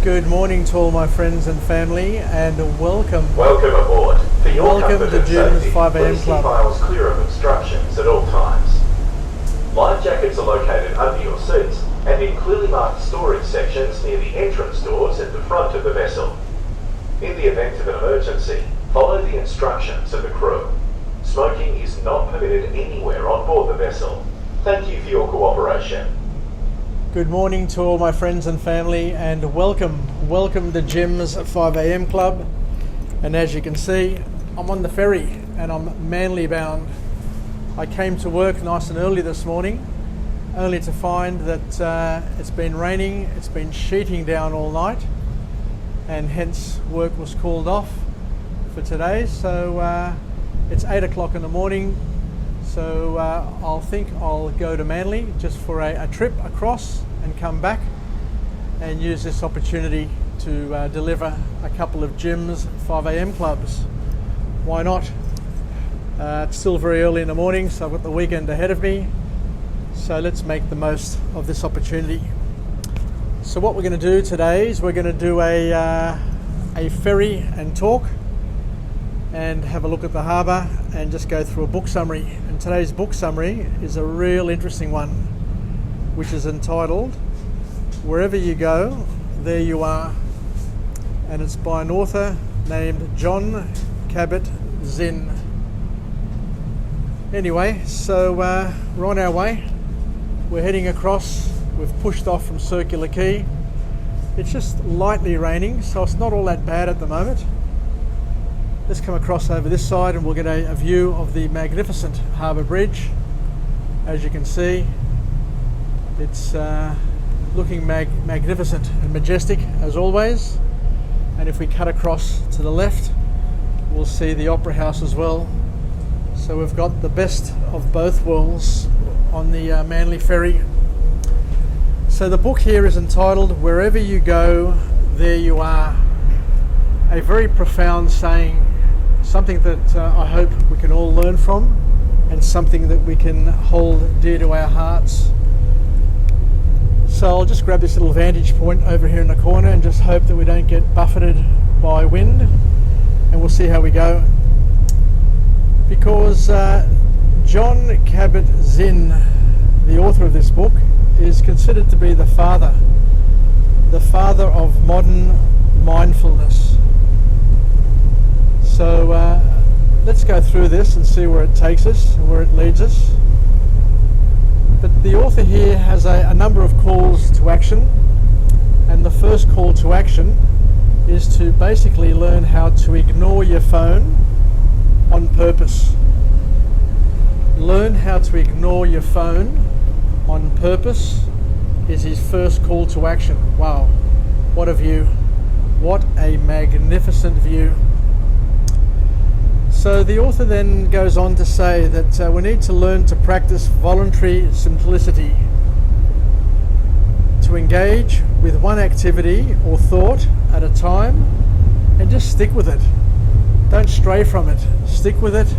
Good morning to all my friends and family, and welcome. Welcome aboard. For your Welcome comfort to and Jinn's safety, 5 a.m. please keep club. aisles clear of obstructions at all times. Life jackets are located under your seats and in clearly marked storage sections near the entrance doors at the front of the vessel. In the event of an emergency, follow the instructions of the crew. Smoking is not permitted anywhere on board the vessel. Thank you for your cooperation. Good morning to all my friends and family, and welcome to Jinn's 5 a.m. club. And as you can see, I'm on the ferry and I'm Manly bound. I came to work nice and early this morning, only to find that it's been raining, it's been sheeting down all night, and hence work was called off for today. So it's 8 o'clock in the morning, so I'll go to Manly just for a trip across and come back and use this opportunity to deliver a couple of Jinn's 5 a.m. clubs. Why not? It's still very early in the morning, so I've got the weekend ahead of me, so let's make the most of this opportunity. So what we're going to do today is we're going to do a ferry and talk and have a look at the harbour and just go through a book summary. And today's book summary is a real interesting one, which is entitled Wherever You Go, There You Are, and it's by an author named Jon Kabat, Zinn. Anyway, so we're on our way. We're heading across. We've pushed off from Circular Quay. It's just lightly raining, so it's not all that bad at the moment. Let's come across over this side and we'll get a view of the magnificent Harbour Bridge. As you can see, it's looking magnificent and majestic as always. And if we cut across to the left, we'll see the Opera House as well. So we've got the best of both worlds on the Manly ferry. So the book here is entitled Wherever You Go, There You Are. A very profound saying, something that I hope we can all learn from, and something that we can hold dear to our hearts. So I'll just grab this little vantage point over here in the corner and just hope that we don't get buffeted by wind, and we'll see how we go. Because Jon Kabat Zinn, the author of this book, is considered to be the father of modern mindfulness. So let's go through this and see where it takes us and where it leads us. But the author here has a number of calls to action, and the first call to action is to basically learn how to ignore your phone on purpose. Learn how to ignore your phone on purpose is his first call to action. Wow, what a view. What a magnificent view. So the author then goes on to say that we need to learn to practice voluntary simplicity, to engage with one activity or thought at a time and just stick with it. Don't stray from it. Stick with it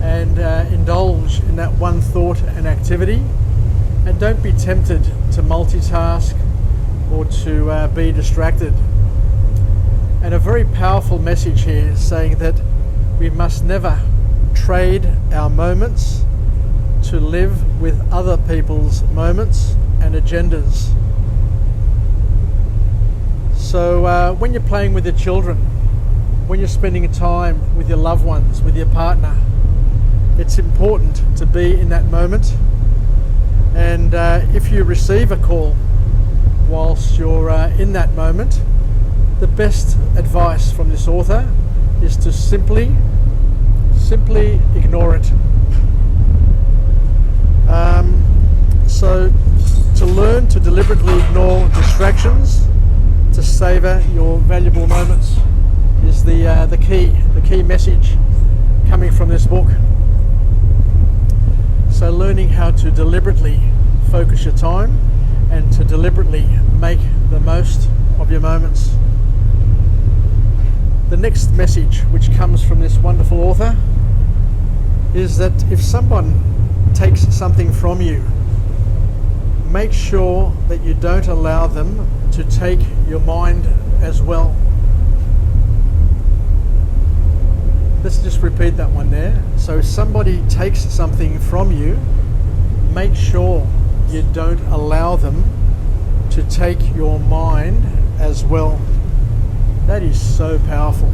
and indulge in that one thought and activity, and don't be tempted to multitask or to be distracted. And a very powerful message here saying that we must never trade our moments to live with other people's moments and agendas. So when you're playing with your children, when you're spending time with your loved ones, with your partner, it's important to be in that moment. And if you receive a call whilst you're in that moment, the best advice from this author is to simply ignore it. So to learn to deliberately ignore distractions, to savour your valuable moments, is the key message coming from this book. So learning how to deliberately focus your time and to deliberately make the most of your moments. The next message, which comes from this wonderful author, is that if someone takes something from you, make sure that you don't allow them to take your mind as well. Let's just repeat that one there. So if somebody takes something from you, make sure you don't allow them to take your mind as well. That is so powerful.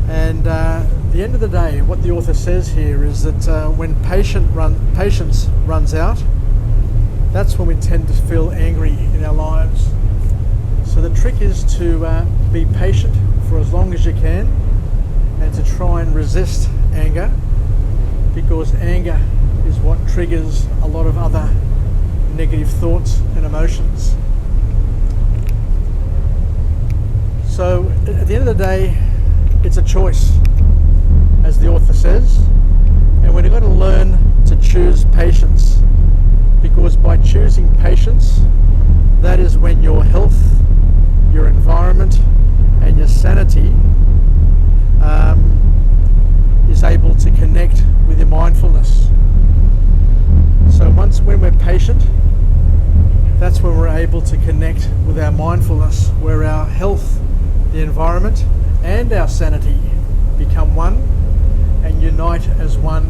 And at the end of the day, what the author says here is that when patience runs out, that's when we tend to feel angry in our lives. So the trick is to be patient for as long as you can, and to try and resist anger, because anger is what triggers a lot of other negative thoughts and emotions. So at the end of the day, it's a choice, as the author says, and we're going to learn to choose patience, because by choosing patience, that is when your health, your environment, and your sanity is able to connect with your mindfulness. So when we're patient, that's when we're able to connect with our mindfulness, where our health, the environment, and our sanity become one and unite as one.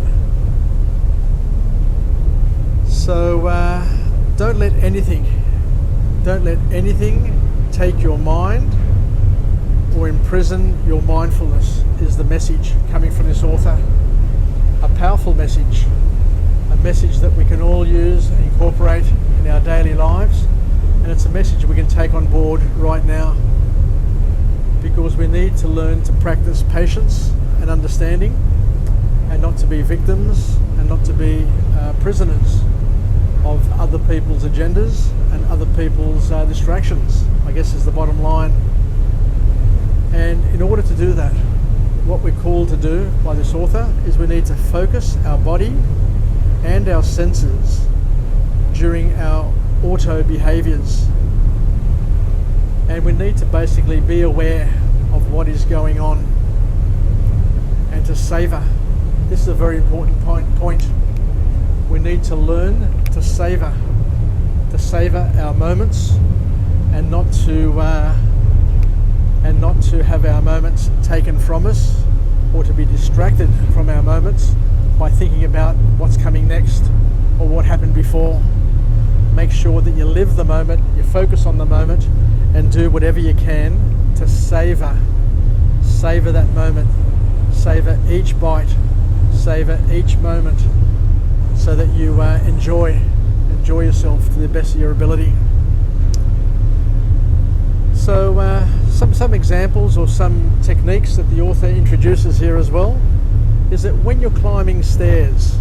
So don't let anything take your mind or imprison your mindfulness, is the message coming from this author. A powerful message, a message that we can all use and incorporate in our daily lives, and it's a message we can take on board right now, because we need to learn to practice patience and understanding, and not to be victims and not to be prisoners of other people's agendas and other people's distractions, I guess, is the bottom line. And in order to do that, what we're called to do by this author is we need to focus our body and our senses during our auto behaviors. And we need to basically be aware of what is going on and to savor. This is a very important point. We need to learn to savor our moments, and not to have our moments taken from us, or to be distracted from our moments by thinking about what's coming next or what happened before. Make sure that you live the moment, you focus on the moment, and do whatever you can to savor that moment, savor each bite, savor each moment, so that you enjoy yourself to the best of your ability. So some examples or some techniques that the author introduces here as well is that when you're climbing stairs,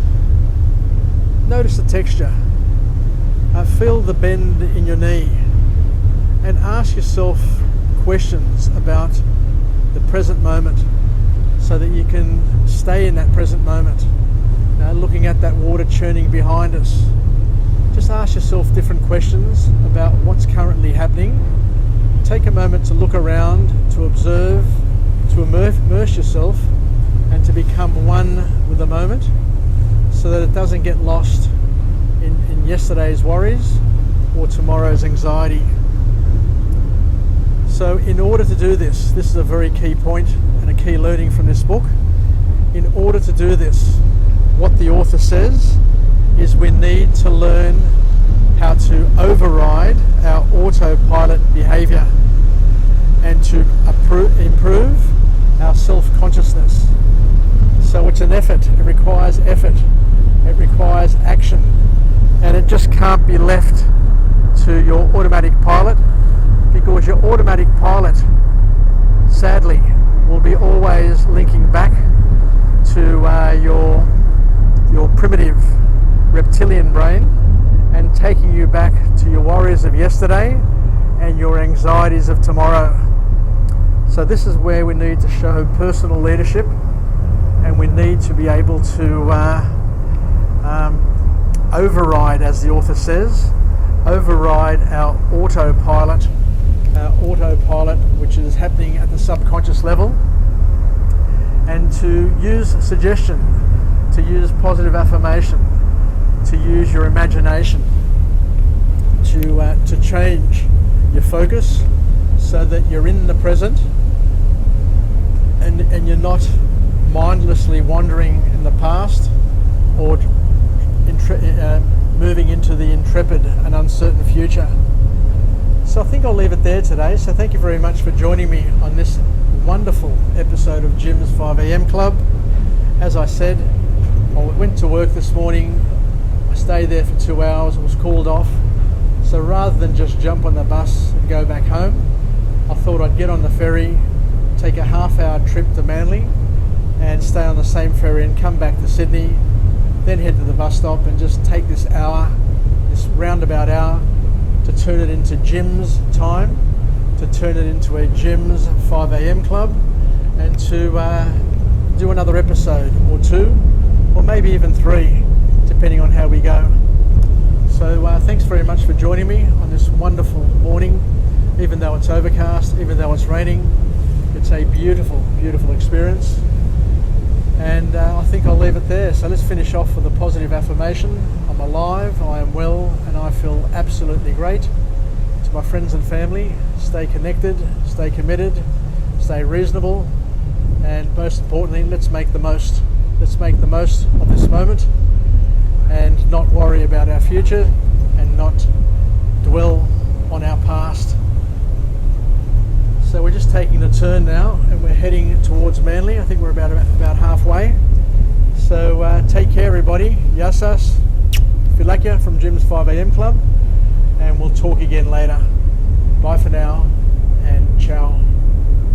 notice the texture, feel the bend in your knee, and ask yourself questions about the present moment, so that you can stay in that present moment. Looking at that water churning behind us, just ask yourself different questions about what's currently happening. Take a moment to look around, to observe, to immerse yourself, and to become one with the moment, so that it doesn't get lost in yesterday's worries or tomorrow's anxiety. So in order to do this is a very key point and a key learning from this book. In order to do this, what the author says is we need to learn how to override our autopilot behavior and to improve our self-consciousness. So it's an effort, it requires action, and it just can't be left to your automatic pilot, because your automatic pilot, sadly, will be always linking back to your primitive reptilian brain, and taking you back to your worries of yesterday and your anxieties of tomorrow. So this is where we need to show personal leadership, and we need to be able to override, as the author says, override our autopilot, which is happening at the subconscious level, and to use suggestion, to use positive affirmation, to use your imagination to change your focus so that you're in the present and you're not mindlessly wandering in the past or moving into the intrepid and uncertain future. So I think I'll leave it there today. So thank you very much for joining me on this wonderful episode of Jim's 5am Club. As I said, I went to work this morning. I stayed there for 2 hours. I was called off. So rather than just jump on the bus and go back home, I thought I'd get on the ferry, take a half-hour trip to Manly and stay on the same ferry and come back to Sydney, then head to the bus stop and just take this hour, this roundabout hour, to turn it into Jim's time, to turn it into a Jim's 5am Club, and to do another episode or two, or maybe even 3, depending on how we go. So thanks very much for joining me on this wonderful morning. Even though it's overcast, even though it's raining, it's a beautiful, beautiful experience. And I think I'll leave it there. So let's finish off with a positive affirmation. I'm alive, I am well, and I feel absolutely great. To my friends and family, stay connected, stay committed, stay reasonable, and most importantly, let's make the most. Let's make the most of this moment and not worry about our future and not dwell on our past. So we're just taking a turn now and we're heading towards Manly. I think we're about halfway. So take care everybody. Yassas. Filakia from Jim's 5am Club. And we'll talk again later. Bye for now and ciao.